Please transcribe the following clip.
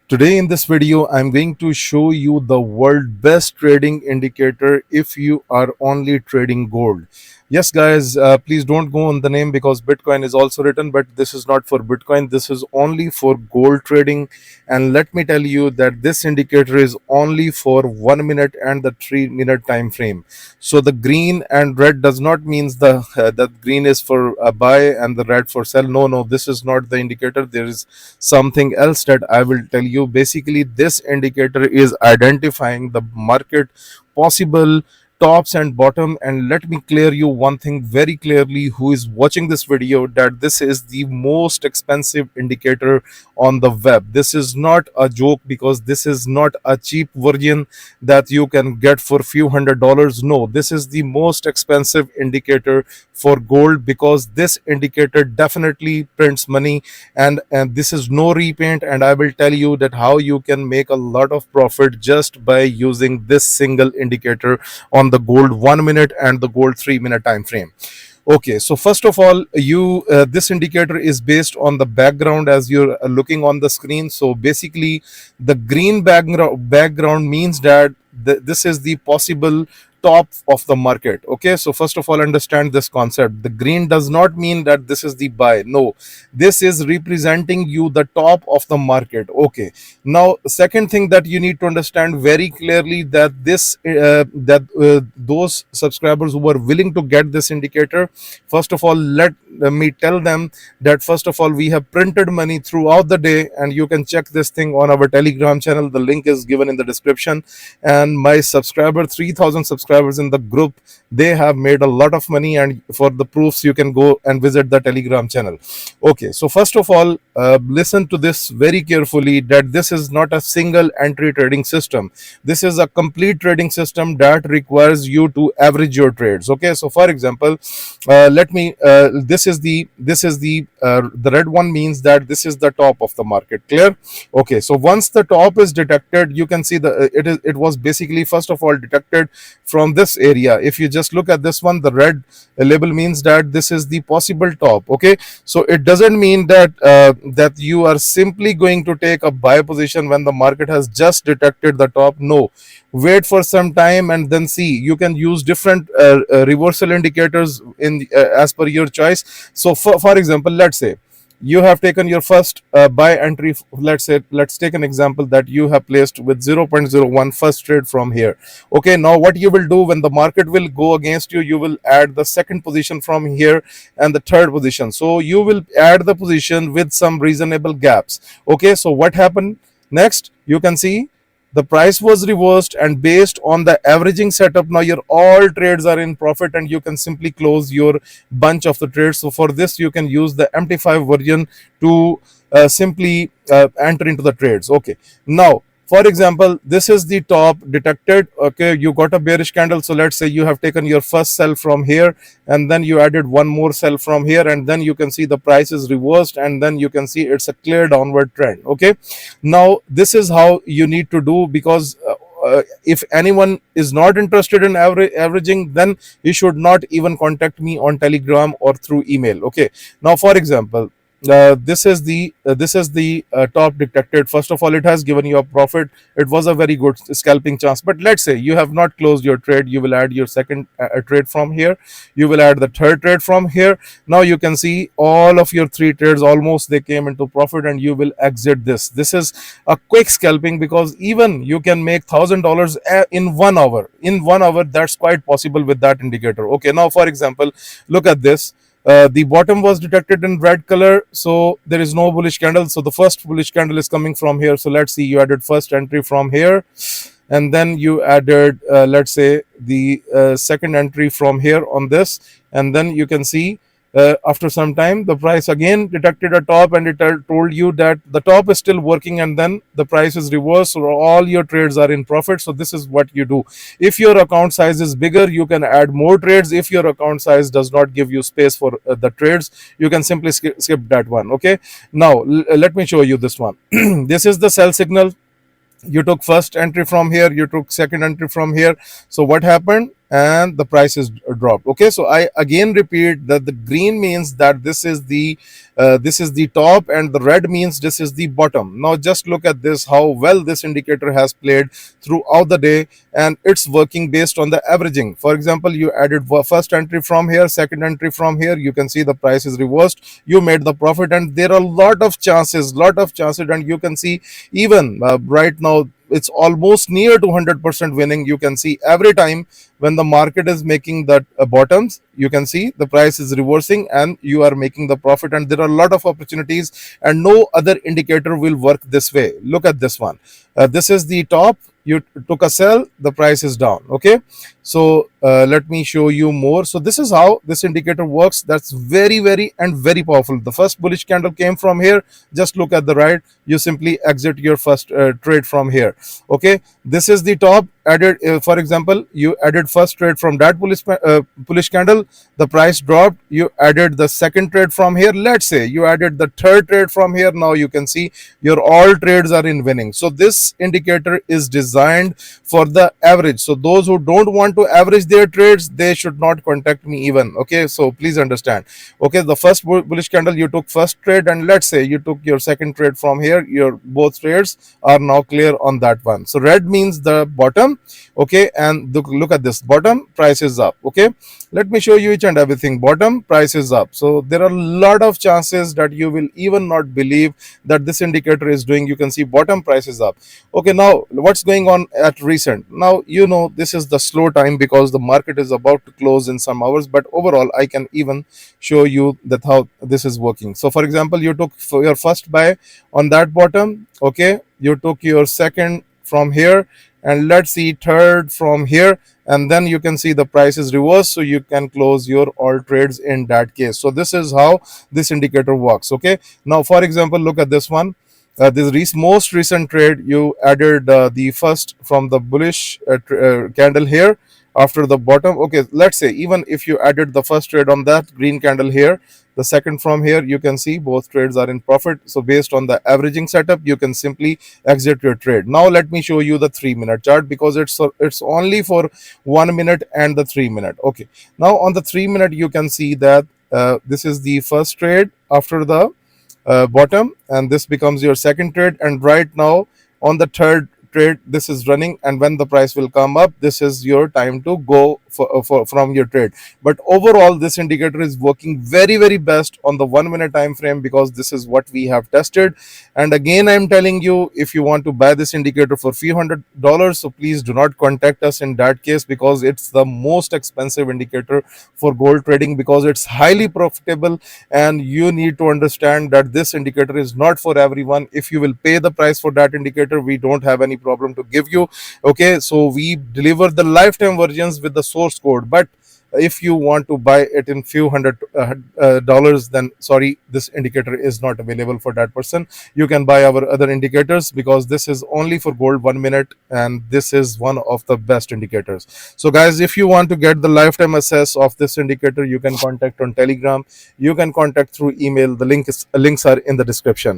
Today in this video, I'm going to show you the world best trading indicator if you are only trading gold. Yes, guys, please don't go on the name because Bitcoin is also written, but this is not for Bitcoin. This is only for gold trading. And let me tell you that this indicator is only for 1 minute and the 3 minute time frame. So the green and red does not means that green is for a buy and the red for sell. No, this is not the indicator. There is something else that I will tell you. Basically, this indicator is identifying the market possible tops and bottom. And let me clear you one thing very clearly, who is watching this video, that this is the most expensive indicator on the web. This is not a joke, because this is not a cheap version that you can get for few $100s. No, this is the most expensive indicator for gold, because this indicator definitely prints money, and this is no repaint. And I will tell you that how you can make a lot of profit just by using this single indicator on the gold 1 minute and the gold 3 minute time frame. Okay, so first of all, you this indicator is based on the background as you're looking on the screen. So basically, the green background means that this is the possible top of the market. Okay, so first of all, understand this concept. The green does not mean that this is the buy. No, this is representing you the top of the market. Okay, now second thing that you need to understand very clearly, that those subscribers who are willing to get this indicator, first of all, let me tell them that first of all, we have printed money throughout the day, and you can check this thing on our Telegram channel. The link is given in the description. And my subscriber, 3,000 subscribers in the group, they have made a lot of money. And for the proofs, you can go and visit the Telegram channel. Okay, so first of all, listen to this very carefully, that this is not a single entry trading system. This is a complete trading system that requires you to average your trades. Okay, so for example, the red one means that this is the top of the market. Clear? Okay, so once the top is detected, you can see it was basically first of all detected from this area. If you just look at this one, the red label means that this is the possible top. Okay, so it doesn't mean that you are simply going to take a buy position when the market has just detected the top. No, wait for some time and then see. You can use different reversal indicators in as per your choice. So for example, let's say you have taken your first buy entry. Let's take an example that you have placed with 0.01 first trade from here. Okay, now what you will do, when the market will go against you, you will add the second position from here and the third position. So you will add the position with some reasonable gaps. Okay, so what happened next? You can see the price was reversed, and based on the averaging setup, now your all trades are in profit, and you can simply close your bunch of the trades. So for this, you can use the MT5 version to simply enter into the trades. Okay, now for example, this is the top detected. Okay, you got a bearish candle. So let's say you have taken your first sell from here, and then you added one more sell from here, and then you can see the price is reversed, and then you can see it's a clear downward trend. Okay, now this is how you need to do, because if anyone is not interested in averaging, then you should not even contact me on Telegram or through email. Okay, now for example, this is the top detected. First of all, it has given you a profit. It was a very good scalping chance. But let's say you have not closed your trade. You will add your second trade from here. You will add the third trade from here. Now you can see all of your three trades almost they came into profit, and you will exit this. This is a quick scalping, because even you can make $1,000 in 1 hour. In 1 hour, that's quite possible with that indicator. Okay, now for example, look at this. The bottom was detected in red color, so there is no bullish candle. So the first bullish candle is coming from here. So let's see, you added first entry from here, and then you added let's say the second entry from here on this, and then you can see after some time the price again detected a top, and it told you that the top is still working, and then the price is reversed, so all your trades are in profit. So this is what you do. If your account size is bigger, you can add more trades. If your account size does not give you space for the trades, you can simply skip that one. Okay, now let me show you this one. This is the sell signal. You took first entry from here, you took second entry from here. So what happened? and the price is dropped. Okay, so I again repeat that the green means that this is the top, and the red means this is the bottom. Now just look at this, how well this indicator has played throughout the day, and it's working based on the averaging. For example, you added first entry from here, second entry from here, you can see the price is reversed, you made the profit, and there are a lot of chances, and you can see even right now it's almost near to 100% winning. You can see every time when the market is making that bottoms, you can see the price is reversing and you are making the profit, and there are a lot of opportunities, and no other indicator will work this way. Look at this one. This is the top, you took a sell, the price is down. Okay, so let me show you more. So this is how this indicator works. That's very and very powerful. The first bullish candle came from here, just look at the right, you simply exit your first trade from here. Okay, this is the top, added for example, you added first trade from that bullish candle, the price dropped, you added the second trade from here, let's say you added the third trade from here, now you can see your all trades are in winning. So this indicator is designed for the average, so those who don't want to average their trades, they should not contact me even. Okay, so please understand. Okay, the first bullish candle, you took first trade, and let's say you took your second trade from here, your both trades are now clear on that one. So red means the bottom. Okay, and look at this, bottom, price is up. Okay, let me show you each and everything. Bottom, price is up. So there are a lot of chances that you will even not believe that this indicator is doing. You can see bottom, price is up. Okay, now what's going on at recent? Now you know this is the slow time because the market is about to close in some hours, but overall I can even show you that how this is working. So for example, you took for your first buy on that bottom. Okay, you took your second from here, and let's see third from here, and then you can see the price is reversed, so you can close your all trades in that case. So this is how this indicator works. Okay, now for example, look at this one. This most recent trade, you added the first from the bullish candle here after the bottom. Okay, let's say even if you added the first trade on that green candle here, the second from here, you can see both trades are in profit. So based on the averaging setup, you can simply exit your trade. Now let me show you the 3-minute chart because it's only for 1 minute and the 3-minute. Okay, now on the 3-minute, you can see that this is the first trade after the bottom, and this becomes your second trade, and right now on the third trade this is running, and when the price will come up, this is your time to go from your trade. But overall this indicator is working very best on the 1 minute time frame because this is what we have tested. And again, I'm telling you, if you want to buy this indicator for few $100, so please do not contact us in that case, because it's the most expensive indicator for gold trading, because it's highly profitable, and you need to understand that this indicator is not for everyone. If you will pay the price for that indicator, we don't have any problem to give you. Okay, so we deliver the lifetime versions with the source code, but if you want to buy it in few $100, then sorry, this indicator is not available for that person. You can buy our other indicators because this is only for gold 1 minute, and this is one of the best indicators. So guys, if you want to get the lifetime access of this indicator, you can contact on Telegram, you can contact through email. The links are in the description.